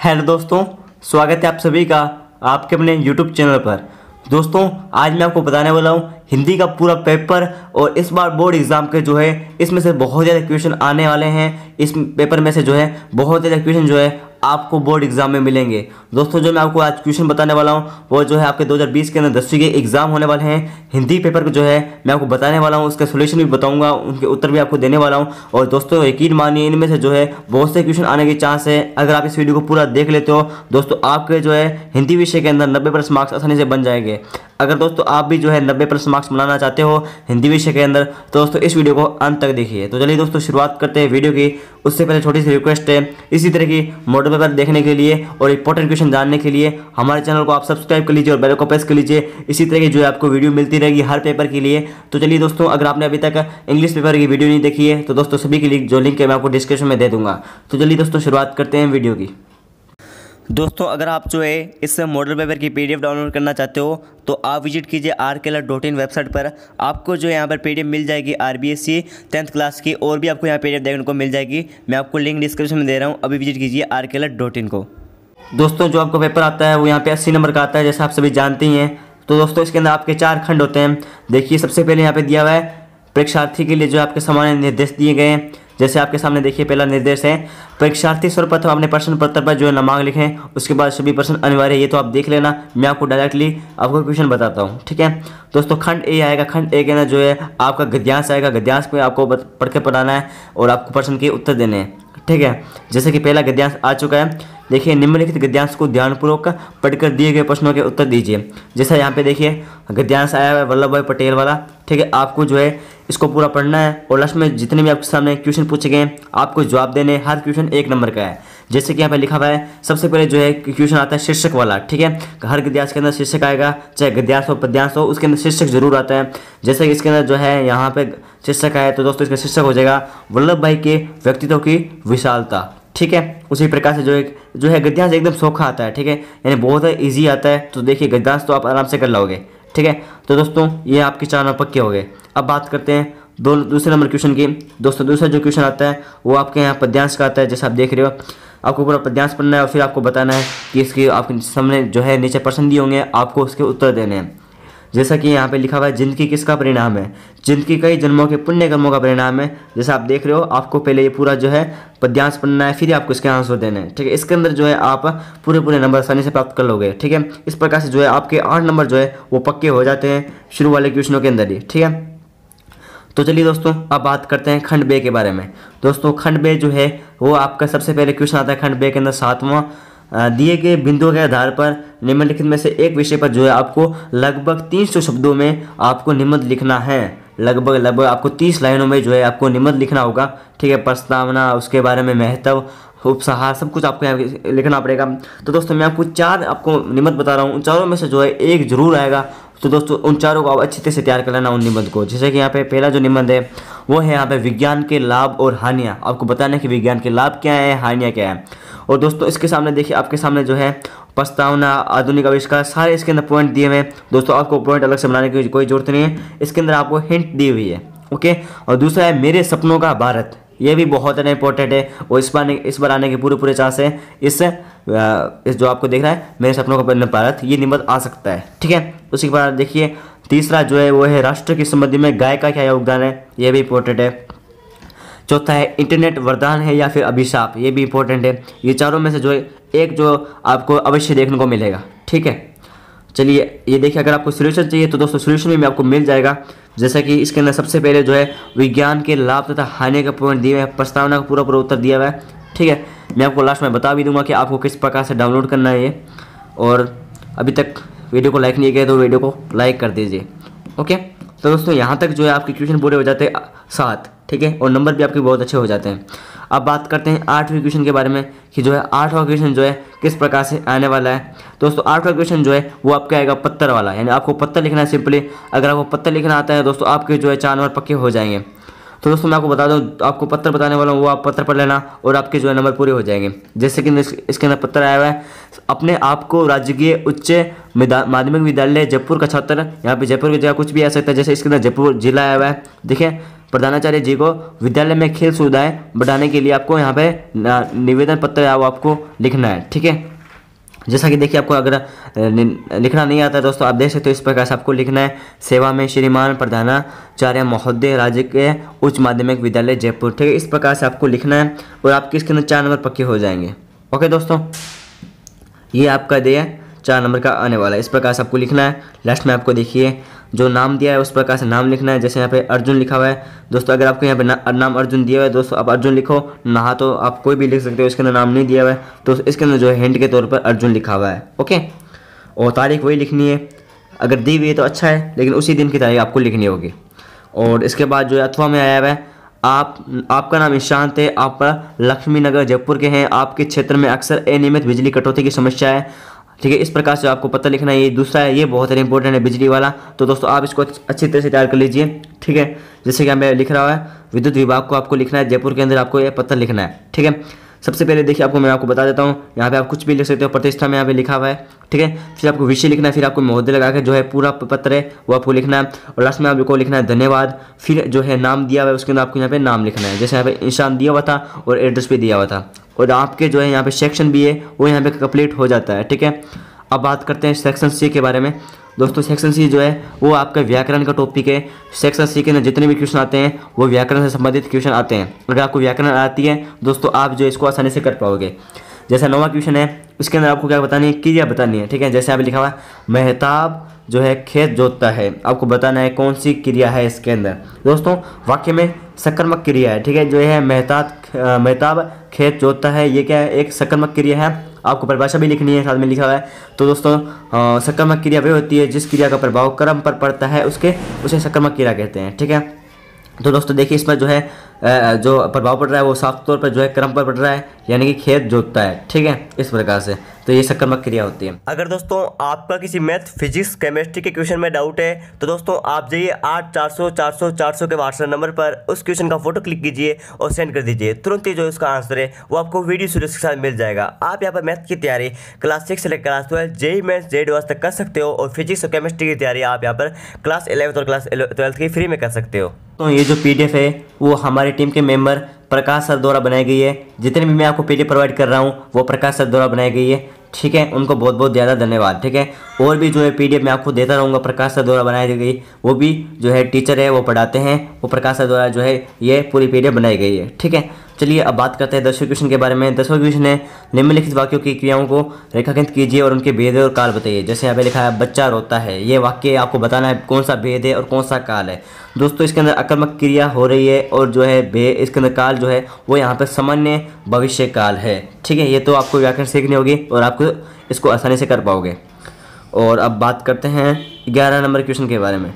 Hello दोस्तों, स्वागत है आप सभी का आपके अपने यूट्यूब चैनल पर। दोस्तों, आज मैं आपको बताने वाला हूँ हिंदी का पूरा पेपर और इस बार बोर्ड एग्जाम के जो है इसमें से बहुत ज़्यादा क्वेश्चन आने वाले हैं। इस पेपर में से जो है बहुत ज़्यादा क्वेश्चन जो है आपको बोर्ड एग्जाम में मिलेंगे। दोस्तों, जो मैं आपको आज क्वेश्चन बताने वाला हूँ वो जो है आपके 2020 के अंदर 10वीं के एग्जाम होने वाले हैं। हिंदी पेपर को जो है मैं आपको बताने वाला हूँ, उसका सोल्यूशन भी बताऊंगा, उनके उत्तर भी आपको देने वाला हूँ। और दोस्तों, यकीन मानिए इनमें से जो है बहुत से क्वेश्चन आने के चांस है। अगर आप इस वीडियो को पूरा देख लेते हो दोस्तों, आपके जो है हिंदी विषय के अंदर 90% मार्क्स आसानी से बन जाएंगे। अगर दोस्तों आप भी जो है 90% मार्क्स बनाना चाहते हो हिंदी विषय के अंदर तो दोस्तों इस वीडियो को अंत तक देखिए। तो चलिए दोस्तों शुरुआत करते हैं वीडियो की। उससे पहले छोटी सी रिक्वेस्ट है, इसी तरह की मॉडल पेपर देखने के लिए और इंपॉर्टेंट क्वेश्चन जानने के लिए हमारे चैनल को आप सब्सक्राइब कर लीजिए और बेल को प्रेस कर लीजिए। इसी तरह की जो है आपको वीडियो मिलती रहेगी हर पेपर के लिए। तो चलिए दोस्तों, अगर आपने अभी तक इंग्लिश पेपर की वीडियो नहीं देखी है तो दोस्तों सभी के लिए जो लिंक है मैं आपको डिस्क्रिप्शन में दे दूंगा। तो चलिए दोस्तों शुरुआत करते हैं वीडियो की। दोस्तों, अगर आप जो है इस मॉडल पेपर की पीडीएफ डाउनलोड करना चाहते हो तो आप विजिट कीजिए rklr.in वेबसाइट पर। आपको जो यहाँ पर पीडीएफ मिल जाएगी RBSc 10th क्लास की, और भी आपको यहाँ पीडीएफ देखने को मिल जाएगी। मैं आपको लिंक डिस्क्रिप्शन में दे रहा हूँ, अभी विजिट कीजिए rklr.in को। दोस्तों, जो आपको पेपर आता है वो यहाँ पे 80 नंबर का आता है, जैसा आप सभी जानते ही हैं। तो दोस्तों इसके अंदर आपके 4 खंड होते हैं। देखिए, सबसे पहले यहाँ पे दिया हुआ है परीक्षार्थी के लिए जो आपके सामान्य निर्देश दिए गए हैं। जैसे आपके सामने देखिए, पहला निर्देश है परीक्षार्थी सर्वप्रथम अपने प्रश्न पत्र पर जो है नामांक लिखें, उसके बाद सभी प्रश्न अनिवार्य है। ये तो आप देख लेना, मैं आपको डायरेक्टली आपको क्वेश्चन बताता हूँ, ठीक है। दोस्तों, खंड ए आएगा। खंड ए के अंदर जो है आपका गद्यांश आएगा। गद्यांश में आपको पढ़ के पढ़ाना है और आपको प्रश्न के उत्तर देने हैं, ठीक है। जैसे कि पहला गद्यांश आ चुका है। देखिए, निम्नलिखित गद्यांश को ध्यानपूर्वक पढ़कर दिए गए प्रश्नों के उत्तर दीजिए। जैसा यहाँ पे देखिए गद्यांश आया है वल्लभ भाई पटेल वाला, ठीक है। आपको जो है इसको पूरा पढ़ना है और लास्ट में जितने भी आपके सामने क्वेश्चन पूछे गए हैं आपको जवाब देने हैं। हर क्वेश्चन 1 नंबर का है। जैसे कि यहाँ पे लिखा हुआ है, सबसे पहले जो है क्वेश्चन आता है शीर्षक वाला, ठीक है। हर गद्यांश के अंदर शीर्षक आएगा, चाहे गद्यांश हो पद्यांश हो, उसके अंदर शीर्षक जरूर आता है। जैसे कि इसके अंदर जो है यहाँ पे शीर्षक आया तो दोस्तों इसका शीर्षक हो जाएगा वल्लभ भाई के व्यक्तित्व की विशालता, ठीक है। उसी प्रकार से जो है गद्यांश एकदम सौखा आता है, ठीक है, यानी बहुत ईजी आता है। तो देखिए गद्यांश तो आप आराम से कर लोगे, ठीक है। तो दोस्तों ये आपके 4 नंबर पक्के हो गए। अब बात करते हैं दूसरे नंबर क्वेश्चन की। दोस्तों, दूसरा जो क्वेश्चन आता है वो आपके यहाँ पद्यांश का आता है। जैसे आप देख रहे हो, आपको पूरा पद्यांश पढ़ना है और फिर आपको बताना है कि इसकी आपके सामने जो है नीचे प्रश्न दिए होंगे, आपको उसके उत्तर देने हैं। जैसा कि यहाँ पे लिखा हुआ है, जिंदगी किसका परिणाम है? जिंदगी कई जन्मों के पुण्य कर्मों का परिणाम है। जैसा आप देख रहे हो, आपको पहले ये पूरा जो है पद्यांश पढ़ना है, फिर आपको इसके आंसर देने हैं, ठीक है। इसके अंदर जो है आप पूरे नंबर आसानी से प्राप्त कर लोगे, ठीक है। इस प्रकार से जो है आपके 8 नंबर जो है वो पक्के हो जाते हैं शुरू वाले क्वेश्चनों के अंदर ही, ठीक है। तो चलिए दोस्तों, अब बात करते हैं खंड बे के बारे में। दोस्तों, खंड बे जो है वो आपका सबसे पहले क्वेश्चन आता है खंड बे के अंदर 7वां। दिए गए बिंदुओं के आधार पर निम्नलिखित में से एक विषय पर जो है आपको लगभग 300 शब्दों में आपको निबंध लिखना है। लगभग आपको 30 लाइनों में जो है आपको निबंध लिखना होगा, ठीक है। प्रस्तावना, उसके बारे में महत्व, उपसहार, सब कुछ आपको यहाँ लिखना पड़ेगा। तो दोस्तों मैं आपको 4 आपको निबंध बता रहा हूँ, उन चारों में से जो है एक जरूर आएगा। तो दोस्तों उन चारों को आप अच्छी तरह से तैयार कर लेना उन निबंध को। जैसे कि यहाँ पे पहला जो निबंध है वो है यहाँ पे विज्ञान के लाभ और हानियाँ। आपको बताना है कि विज्ञान के लाभ क्या है, हानियाँ क्या है। और दोस्तों इसके सामने देखिए, आपके सामने जो है प्रस्तावना, आधुनिक आविष्कार, सारे इसके अंदर पॉइंट दिए हुए हैं। दोस्तों आपको पॉइंट अलग से बनाने की कोई जरूरत नहीं है, इसके अंदर आपको हिंट दी हुई है, ओके। और दूसरा है मेरे सपनों का भारत। ये भी बहुत ज़्यादा इंपॉर्टेंट है और इस बार आने के पूरे चांस है। इस जो आपको देख रहा है मेरे सपनों का भारत, ये निबंध आ सकता है, ठीक है। उसी के बाद देखिए तीसरा जो है वो है राष्ट्र की समृद्धि में गाय का क्या योगदान है, ये भी इंपॉर्टेंट है। चौथा है इंटरनेट वरदान है या फिर अभिशाप, ये भी इंपॉर्टेंट है। ये चारों में से जो है एक जो आपको अवश्य देखने को मिलेगा, ठीक है। चलिए ये देखिए, अगर आपको सोल्यूशन चाहिए तो दोस्तों सोल्यूशन भी आपको मिल जाएगा। जैसा कि इसके अंदर सबसे पहले जो है विज्ञान के लाभ तथा हानि का पॉइंट दिए हुए हैं, प्रस्तावना का पूरा उत्तर दिया हुआ है, ठीक है। मैं आपको लास्ट में बता भी दूंगा कि आपको किस प्रकार से डाउनलोड करना है ये। और अभी तक वीडियो को लाइक नहीं किया तो वीडियो को लाइक कर दीजिए, ओके। तो दोस्तों यहाँ तक जो है आपके क्वेश्चन पूरे हो जाते हैं 7, ठीक है, और नंबर भी आपके बहुत अच्छे हो जाते हैं। अब बात करते हैं 8वें क्वेश्चन के बारे में कि जो है 8वां क्वेश्चन जो है किस प्रकार से आने वाला है। दोस्तों 8वां क्वेश्चन जो है वो आपका आएगा पत्थर वाला, यानी आपको पत्थर लिखना है सिंपली। अगर आपको पत्थर लिखना आता है दोस्तों आपके जो है 4 नंबर पक्के हो जाएंगे। तो दोस्तों मैं आपको बता दूं, आपको पत्र बताने वाला हूँ, वो आप पत्र पढ़ लेना और आपके जो है नंबर पूरे हो जाएंगे। जैसे कि इसके अंदर पत्र आया हुआ है, अपने आप को राजकीय उच्च माध्यमिक विद्यालय जयपुर का छात्र। यहाँ पे जयपुर की जगह कुछ भी आ सकता है, जैसे इसके अंदर जयपुर जिला आया हुआ है, देखिए प्रधानाचार्य जी को विद्यालय में खेल सुविधाएं बढ़ाने के लिए आपको यहाँ पे निवेदन पत्र है वो आपको लिखना है। ठीक है, जैसा कि देखिए आपको अगर लिखना नहीं आता दोस्तों, आप देख सकते हो इस प्रकार से आपको लिखना है, सेवा में श्रीमान प्रधानाचार्य महोदय राज्य के उच्च माध्यमिक विद्यालय जयपुर। ठीक है, इस प्रकार से आपको लिखना है और आपके इसके अंदर 4 नंबर पक्के हो जाएंगे। ओके दोस्तों, ये आपका दिया 4 नंबर का आने वाला है, इस प्रकार से आपको लिखना है। लास्ट में आपको देखिए जो नाम दिया है उस प्रकार से नाम लिखना है। जैसे यहाँ पे अर्जुन लिखा हुआ है दोस्तों, अगर आपको यहाँ पे नाम अर्जुन दिया हुआ है दोस्तों, आप अर्जुन लिखो, ना तो आप कोई भी लिख सकते हो, इसके अंदर नाम नहीं दिया हुआ है तो इसके अंदर जो है हिंट के तौर पर अर्जुन लिखा हुआ है। ओके, और तारीख वही लिखनी है, अगर दी हुई है तो अच्छा है, लेकिन उसी दिन की तारीख आपको लिखनी होगी। और इसके बाद जो है अथवा में आया हुआ है, आपका नाम ईशांत है, आप लक्ष्मी नगर जयपुर के हैं, आपके क्षेत्र में अक्सर अनियमित बिजली कटौती की समस्या है। ठीक है, इस प्रकार से आपको पता लिखना है। ये दूसरा है, ये बहुत ज़्यादा इंपॉर्टेंट है बिजली वाला, तो दोस्तों आप इसको अच्छी तरह से तैयार कर लीजिए। ठीक है, जैसे कि मैं लिख रहा है विद्युत विभाग को आपको लिखना है, जयपुर के अंदर आपको ये पत्र लिखना है। ठीक है, सबसे पहले देखिए मैं आपको बता देता हूँ, यहाँ पे आप कुछ भी लिख सकते हो, प्रतिष्ठा में यहाँ पे लिखा हुआ है। ठीक है, फिर आपको विषय लिखना है, फिर आपको महोदय लगा के जो है पूरा पत्र है वो आपको लिखना है, और लास्ट में आपको लिखना है धन्यवाद। फिर जो है नाम दिया हुआ है उसके अंदर आपको यहाँ पे नाम लिखना है, जैसे यहाँ पे निशान दिया हुआ था और एड्रेस भी दिया हुआ था, और आपके जो है यहाँ पे सेक्शन भी है वो यहाँ पे कंप्लीट हो जाता है। ठीक है, अब बात करते हैं सेक्शन सी के बारे में दोस्तों। सेक्शन सी जो है वो आपका व्याकरण का टॉपिक है। सेक्शन सी के अंदर जितने भी क्वेश्चन आते हैं वो व्याकरण से संबंधित क्वेश्चन आते हैं। अगर आपको व्याकरण आती है दोस्तों, आप जो इसको आसानी से कर पाओगे। जैसा 9वां क्वेश्चन है, इसके अंदर आपको क्या बतानी है, क्रिया बतानी है। ठीक है, जैसे आप लिखा हुआ है मेहताब जो है खेत जोतता है, आपको बताना है कौन सी क्रिया है इसके अंदर। दोस्तों वाक्य में सकर्मक क्रिया है। ठीक है, जो है मेहताब खेत जोतता है, ये क्या है, एक सकर्मक क्रिया है। आपको परिभाषा भी लिखनी है, साथ में लिखा हुआ है। तो दोस्तों सकर्मक क्रिया वह होती है जिस क्रिया का प्रभाव कर्म पर पड़ता है उसे सकर्मक क्रिया कहते हैं। ठीक है, तो दोस्तों देखिए इसमें जो है जो प्रभाव पड़ रहा है वो साफ तौर पर जो है कर्म पर पड़ रहा है, यानी कि खेत जोतता है। ठीक है, इस प्रकार से तो ये सकर्मक क्रिया होती है। अगर दोस्तों आपका किसी मैथ, फिजिक्स, केमिस्ट्री के क्वेश्चन में डाउट है तो दोस्तों आप जाइए 8400 के व्हाट्सएप नंबर पर उस क्वेश्चन का फोटो क्लिक कीजिए और सेंड कर दीजिए। तुरंत ही जो उसका आंसर है वो आपको वीडियो सीरीज के साथ मिल जाएगा। आप यहाँ पर मैथ की तैयारी क्लास 6 से लेकर class 12 JEE mains JEE advance तक कर सकते हो, और फिजिक्स और केमिस्ट्री की तैयारी आप यहाँ पर क्लास 11 और क्लास 12 की फ्री में कर सकते हो। तो ये जो PDF है वो हमारी टीम के मेंबर प्रकाश सर द्वारा बनाई गई है। जितने भी मैं आपको PDF प्रोवाइड कर रहा हूँ वो प्रकाश सर द्वारा बनाई गई है। ठीक है, उनको बहुत बहुत ज़्यादा धन्यवाद। ठीक है, और भी जो है PDF मैं आपको देता रहूँगा, प्रकाश सर द्वारा बनाई गई, वो भी जो है टीचर है वो पढ़ाते हैं, वो प्रकाश सर द्वारा जो है ये पूरी PDF बनाई गई है। ठीक है, चलिए अब बात करते हैं 10वें क्वेश्चन के बारे में। 10वां क्वेश्चन है निम्नलिखित वाक्यों की क्रियाओं को रेखांकित कीजिए और उनके भेद और काल बताइए। जैसे यहाँ पे लिखा है बच्चा रोता है, ये वाक्य आपको बताना है कौन सा भेद है और कौन सा काल है। दोस्तों इसके अंदर आक्रामक क्रिया हो रही है और जो है इसके अंदर काल जो है वो यहाँ पर सामान्य भविष्य काल है। ठीक है, ये तो आपको व्याकरण सीखनी होगी और आपको इसको आसानी से कर पाओगे। और अब बात करते हैं 11 नंबर क्वेश्चन के बारे में।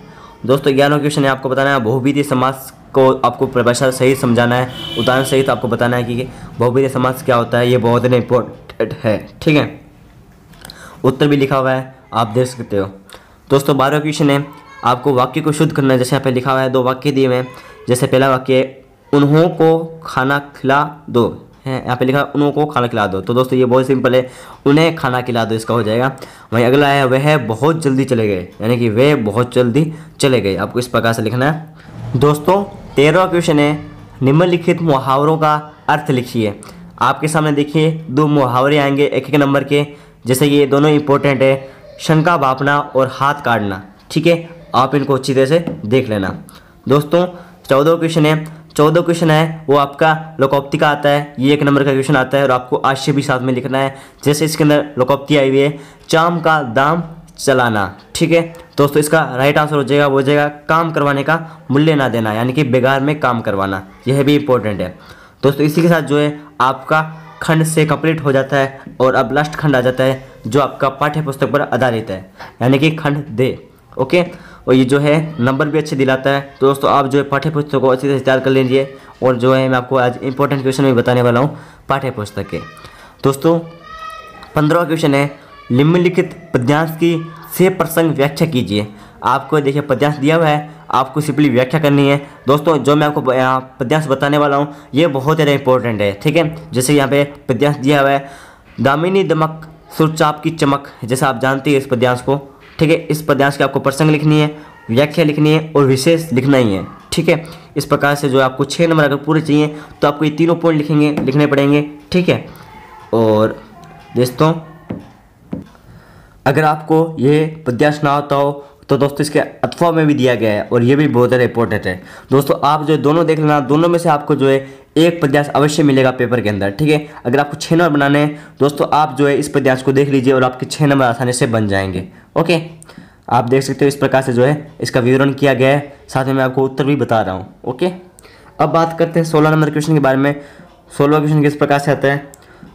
दोस्तों 11वां क्वेश्चन है, आपको बताना है बहुविधीय समास को आपको परिभाषा सही समझाना है, उदाहरण सहित आपको बताना है कि बहुविधीय समास क्या होता है। ये बहुत ज़्यादा इम्पोर्टेंट है। ठीक है, उत्तर भी लिखा हुआ है, आप देख सकते हो। दोस्तों 12वां क्वेश्चन है, आपको वाक्य को शुद्ध करना है। जैसे यहाँ पे लिखा हुआ है 2 वाक्य दिए हुए हैं। जैसे पहला वाक्य है उन्हों को खाना खिला दो है, यहाँ पे लिखा है उन्हों को खाना खिला दो। तो दोस्तों ये बहुत सिंपल है, उन्हें खाना खिला दो इसका हो जाएगा। वहीं अगला है वह बहुत जल्दी चले गए, यानी कि वे बहुत जल्दी चले गए, आपको इस प्रकार से लिखना है। दोस्तों 13वां क्वेश्चन है, निम्नलिखित मुहावरों का अर्थ लिखिए। आपके सामने देखिए 2 मुहावरे आएंगे 1-1 नंबर के। जैसे ये दोनों इंपॉर्टेंट है, शंका भापना और हाथ काटना। ठीक है, आप इनको अच्छी तरह से देख लेना। दोस्तों 14वां क्वेश्चन है, 14वां क्वेश्चन है वो आपका लोकोक्ति का आता है। ये 1 नंबर का क्वेश्चन आता है और आपको आशय भी साथ में लिखना है। जैसे इसके अंदर लोकोक्ति आई हुई है, चाम का दाम चलाना। ठीक है दोस्तों, इसका राइट आंसर हो जाएगा, वो हो जाएगा काम करवाने का मूल्य ना देना, यानी कि बेकार में काम करवाना। यह भी इंपॉर्टेंट है। दोस्तों इसी के साथ जो है आपका खंड से कंप्लीट हो जाता है और अब लास्ट खंड आ जाता है जो आपका पाठ्य पुस्तक पर आधारित है, यानी कि खंड दे। ओके, और ये जो है नंबर भी अच्छे दिलाता है। तो दोस्तों आप जो है पाठ्य पुस्तक को अच्छी तरह से तैयार कर लीजिए। और जो है मैं आपको आज इंपॉर्टेंट क्वेश्चन भी बताने वाला हूँ पाठ्य पुस्तक के। दोस्तों 15वां क्वेश्चन है, निम्नलिखित पद्यांश की से प्रसंग व्याख्या कीजिए। आपको देखिए पद्यांश दिया हुआ है, आपको सिंपली व्याख्या करनी है। दोस्तों जो मैं आपको यहाँ पद्यांश बताने वाला हूँ ये बहुत ज़्यादा इंपॉर्टेंट है। ठीक है, जैसे यहाँ पे पद्यांश दिया हुआ है, दामिनी दमक सुरचाप की चमक, जैसा आप जानते हैं इस पद्यांश को। ठीक है, इस पद्यांश की आपको प्रसंग लिखनी है, व्याख्या लिखनी है और विशेष लिखना ही है। ठीक है। इस प्रकार से जो है आपको 6 नंबर अगर पूरे चाहिए तो आपको ये तीनों पॉइंट लिखने पड़ेंगे, ठीक है। और दोस्तों अगर आपको ये पद्यांश ना आता हो तो दोस्तों इसके अथवा में भी दिया गया है और ये भी बहुत ज़्यादा इंपॉर्टेंट है। दोस्तों आप जो दोनों देख लेना, दोनों में से आपको जो है एक पद्यांश अवश्य मिलेगा पेपर के अंदर, ठीक है। अगर आपको 6 नंबर बनाने हैं दोस्तों, आप जो है इस पद्यांश को देख लीजिए और आपके 6 नंबर आसानी से बन जाएंगे। ओके, आप देख सकते हो इस प्रकार से जो है इसका विवरण किया गया है, साथ में मैं आपको उत्तर भी बता रहा हूँ। ओके, अब बात करते हैं 16 नंबर क्वेश्चन के बारे में। 16 क्वेश्चन किस प्रकार से आता है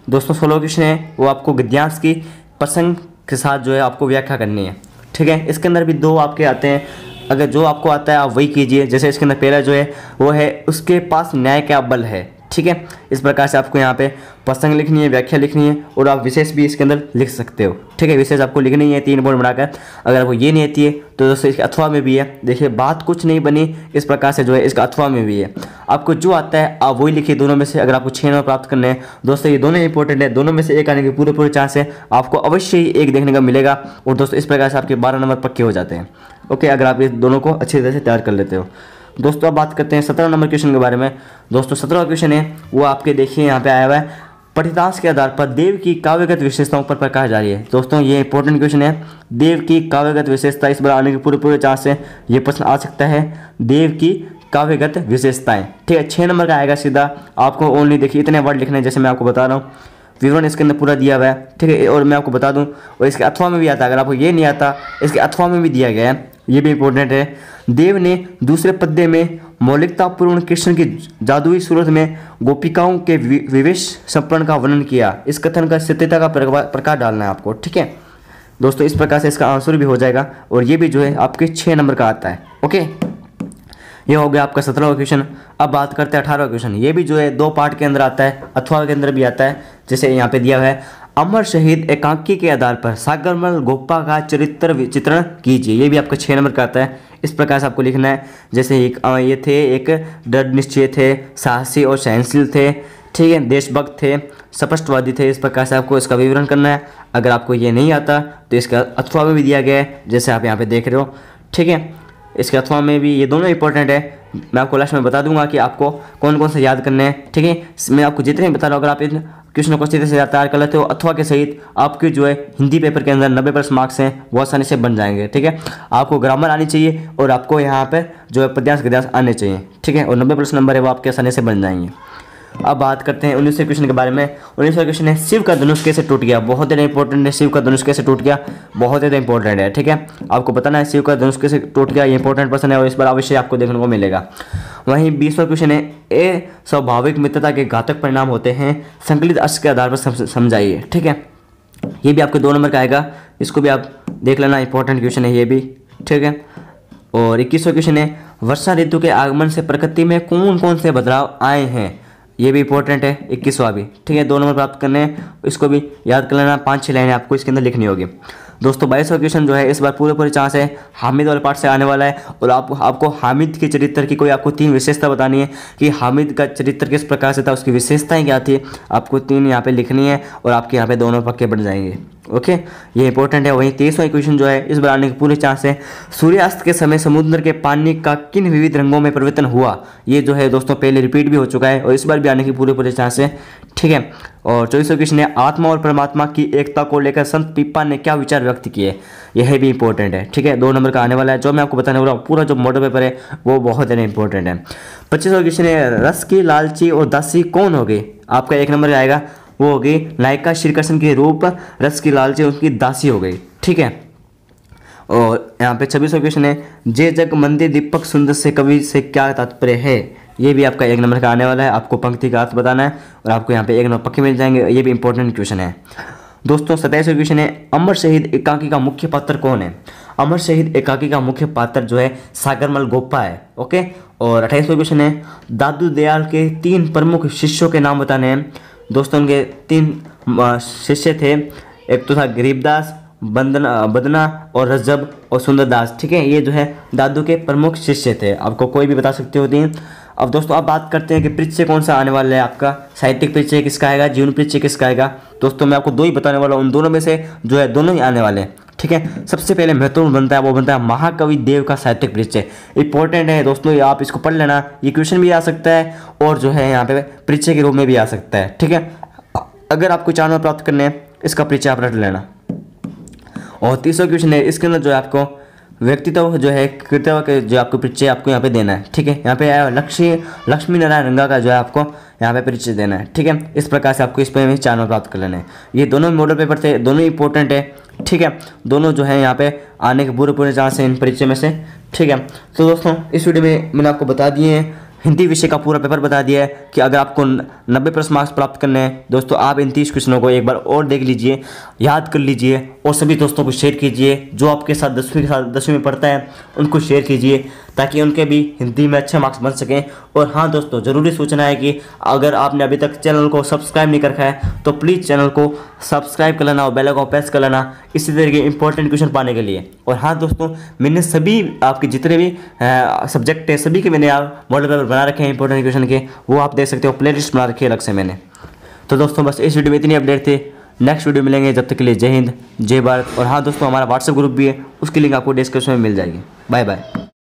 दोस्तों? 16 क्वेश्चन है वो आपको गद्यांश की प्रसंग के साथ जो है आपको व्याख्या करनी है, ठीक है। इसके अंदर भी 2 आपके आते हैं, अगर जो आपको आता है आप वही कीजिए। जैसे इसके अंदर पहला जो है वो है उसके पास न्याय का बल है, ठीक है। इस प्रकार से आपको यहाँ पे प्रसंग लिखनी है, व्याख्या लिखनी है और आप विशेष भी इसके अंदर लिख सकते हो, ठीक है। विशेष आपको लिखनी है 3 पॉइंट बनाकर। अगर आपको ये नहीं आती है तो दोस्तों इसके अथवा में भी है, देखिए बात कुछ नहीं बनी, इस प्रकार से जो है इसका अथवा में भी है। आपको जो आता है आप वही लिखिए दोनों में से। अगर आपको 6 नंबर प्राप्त करने हैं दोस्तों, ये दोनों इंपॉर्टेंट है, दोनों में से एक आने के पूरे चांस है, आपको अवश्य ही एक देखने का मिलेगा। और दोस्तों इस प्रकार से आपके 12 नंबर पक्के हो जाते हैं। ओके, अगर आप ये दोनों को अच्छी तरह से तैयार कर लेते हो। दोस्तों अब बात करते हैं 17 नंबर क्वेश्चन के बारे में। दोस्तों 17वां क्वेश्चन है वो आपके देखिए यहाँ पे आया हुआ है, पठितांश के आधार पर देव की काव्यगत विशेषताओं पर प्रकाश डालिए। दोस्तों ये इंपॉर्टेंट क्वेश्चन है, देव की काव्यगत विशेषता, इस बार आने के पूरे चांस है ये प्रश्न आ सकता है, देव की काव्यगत विशेषताएं, ठीक है। 6 नंबर का आएगा सीधा। आपको ओनली देखिए इतने वर्ड लिखने हैं, जैसे मैं आपको बता रहा हूँ, विवरण इसके अंदर पूरा दिया हुआ है, ठीक है। और मैं आपको बता दूं और इसके अथवा में भी आता है, अगर आपको ये नहीं आता इसके अथवा में भी दिया गया है, ये भी इंपॉर्टेंट है। देव ने दूसरे पद्य में मौलिकतापूर्ण कृष्ण की जादुई सूरत में गोपिकाओं के विवेश संपन्न का वर्णन किया। इस कथन का सत्यता का प्रकाश डालना है आपको, ठीक है दोस्तों। इस प्रकार से इसका आंसर भी हो जाएगा और ये भी जो है आपके 6 नंबर का आता है। ओके, ये हो गया आपका 17वां क्वेश्चन। अब बात करते हैं 18वां क्वेश्चन। ये भी जो है 2 पार्ट के अंदर आता है, अथवा के अंदर भी आता है। जैसे यहाँ पे दिया हुआ है, अमर शहीद एकांकी के आधार पर सागरमल गोप्पा का चरित्र चित्रण कीजिए। ये भी आपका 6 नंबर का आता है। इस प्रकार से आपको लिखना है, जैसे ये थे, एक दृढ़ निश्चय थे, साहसी और सहनशील थे, ठीक है, देशभक्त थे, स्पष्टवादी थे। इस प्रकार से आपको इसका विवरण करना है। अगर आपको ये नहीं आता तो इसका अथवा में भी दिया गया है, जैसे आप यहाँ पे देख रहे हो, ठीक है। इसके अथवा में भी ये दोनों इंपॉर्टेंट है। मैं आपको लास्ट में बता दूंगा कि आपको कौन कौन से याद करने हैं, ठीक है। मैं आपको जितने बता रहा हूँ, अगर आप इन क्वेश्चन को अच्छी तरह से तैयार कर लेते हो अथवा के सहित, आपके जो है हिंदी पेपर के अंदर 90% मार्क्स हैं वो आसानी से बन जाएंगे, ठीक है। आपको ग्रामर आनी चाहिए और आपको यहाँ पर जो है पद्यांश गद्यांश आने चाहिए, ठीक है। और 90% नंबर है वो आपके आसानी से बन जाएंगे। अब बात करते हैं 19वें क्वेश्चन के बारे में। 19वां क्वेश्चन है, शिव का धनुष कैसे टूट गया? बहुत ज़्यादा इंपॉर्टेंट है, शिव का धनुष कैसे टूट गया, बहुत ज़्यादा इंपॉर्टेंट है, ठीक है। आपको बताना है शिव का धनुष कैसे टूट गया, ये इंपॉर्टेंट प्रश्न है और इस पर अवश्य आपको देखने को मिलेगा। वहीं 20वां क्वेश्चन है, ए स्वाभाविक मित्रता के घातक परिणाम होते हैं, संकलित अर्थ के आधार पर समझाइए, ठीक है। ये भी आपके 2 नंबर का आएगा, इसको भी आप देख लेना, इंपॉर्टेंट क्वेश्चन है ये भी, ठीक है। और 21वां क्वेश्चन है, वर्षा ऋतु के आगमन से प्रकृति में कौन कौन से बदलाव आए हैं? ये भी इंपॉर्टेंट है, 21वां भी, ठीक है। 2 नंबर प्राप्त करने हैं, इसको भी याद कर लेना। 5-6 लाइनें आपको इसके अंदर लिखनी होगी। दोस्तों 22वां क्वेश्चन जो है इस बार पूरे चांस है हामिद वाले पार्ट से आने वाला है और आपको हामिद के चरित्र की कोई आपको 3 विशेषता बतानी है कि हामिद का चरित्र किस प्रकार से था, उसकी विशेषताएं क्या थी, आपको 3 यहाँ पे लिखनी है और आपके यहाँ पे दोनों पक्के बन जाएंगे। ओके, ये इंपॉर्टेंट है। वहीं 23वां क्वेश्चन जो है इस बार आने के पूरे चांस है, सूर्यास्त के समय समुद्र के पानी का किन विविध रंगों में परिवर्तन हुआ? ये जो है दोस्तों पहले रिपीट भी हो चुका है और इस बार भी आने के पूरे चांस है, ठीक है। और 24वां क्वेश्चन है, आत्मा और परमात्मा की एकता को लेकर संत पीपा ने क्या विचार व्यक्त किए? यह भी इंपॉर्टेंट है, ठीक है। 2 नंबर का आने वाला है। जो मैं आपको बताने वाला हूँ पूरा जो मॉडल पेपर है वो बहुत ज़्यादा इंपॉर्टेंट है। 25वां क्वेश्चन है, रस की लालची और दासी कौन हो गई? आपका 1 नंबर आएगा, वो हो गई नायिका श्री कृष्ण के रूप, रस की लालची उनकी दासी हो गई, ठीक है। और यहाँ पे 26वां क्वेश्चन है, जे जग मंदिर दीपक सुंदर से कवि से क्या तात्पर्य है? ये भी आपका 1 नंबर का आने वाला है। आपको पंक्ति का अर्थ बताना है और आपको यहाँ पे 1 नंबर पक्के मिल जाएंगे। ये भी इंपॉर्टेंट क्वेश्चन है। दोस्तों 27वां क्वेश्चन है, अमर शहीद एकांकी का मुख्य पात्र कौन है? अमर शहीद एकांकी का मुख्य पात्र जो है सागरमल गोप्पा है, ओके। और 28वां क्वेश्चन है, दादू दयाल के 3 प्रमुख शिष्यों के नाम बताने हैं। दोस्तों उनके 3 शिष्य थे, एक तो था गरीबदास, बदना और रजब और सुंदरदास, ठीक है। ये जो है दादू के प्रमुख शिष्य थे, आपको कोई भी बता सकते हो 3। अब दोस्तों आप बात करते हैं कि परिचय कौन सा आने वाला है आपका, साहित्यिक परिचय किसका आएगा, जीवन परिचय किसका आएगा? दोस्तों मैं आपको 2 ही बताने वाला हूँ, उन दोनों में से जो है दोनों ही आने वाले हैं, ठीक है। सबसे पहले महत्वपूर्ण बनता है वो बनता है महाकवि देव का साहित्यिक परिचय। इंपॉर्टेंट है दोस्तों, ये आप इसको पढ़ लेना, ये क्वेश्चन भी आ सकता है और जो है यहाँ पे परिचय के रूप में भी आ सकता है, ठीक है। अगर आपको 4 नंबर प्राप्त करने हैं इसका परिचय आप रट लेना। और तीसरा क्वेश्चन है, इसके अंदर जो है आपको व्यक्तित्व जो है कृत्य के जो आपको परिचय आपको यहाँ पे देना है, ठीक है। यहाँ पे लक्ष्मी नारायण रंगा का जो है आपको यहाँ पे परिचय देना है, ठीक है। इस प्रकार से आपको इस पर 4 नंबर प्राप्त कर लेना है। ये दोनों मॉडल पेपर थे, दोनों इंपॉर्टेंट है, ठीक है। दोनों जो है यहाँ पे आने के पूरे चांस है इन परिचय में से, ठीक है। तो दोस्तों इस वीडियो में मैंने आपको बता दिए हैं, हिंदी विषय का पूरा पेपर बता दिया है कि अगर आपको 90+ मार्क्स प्राप्त करने हैं दोस्तों, आप इन 30 क्वेश्चनों को एक बार और देख लीजिए, याद कर लीजिए और सभी दोस्तों को शेयर कीजिए। जो आपके साथ 10वीं में पढ़ता है उनको शेयर कीजिए ताकि उनके भी हिंदी में अच्छे मार्क्स बन सकें। और हाँ दोस्तों, ज़रूरी सूचना है कि अगर आपने अभी तक चैनल को सब्सक्राइब नहीं कर रखा है तो प्लीज़ चैनल को सब्सक्राइब कर लेना और बेल आइकन प्रेस कर लेना इसी तरह के इंपॉर्टेंट क्वेश्चन पाने के लिए। और हाँ दोस्तों, मैंने सभी आपके जितने भी सब्जेक्ट है सभी के मैंने मॉडल पेपर बना रखे हैं इंपॉर्टेंट क्वेश्चन के, वो आप देख सकते हो, प्ले लिस्ट बना रखी है अलग से मैंने। तो दोस्तों बस इस वीडियो में इतनी अपडेट थी, नेक्स्ट वीडियो मिलेंगे, जब तक के लिए जय हिंद जय भारत। और हाँ दोस्तों, हमारा व्हाट्सएप ग्रुप भी है, उसकी लिंक आपको डिस्क्रिप्शन में मिल जाएगी। Bye bye.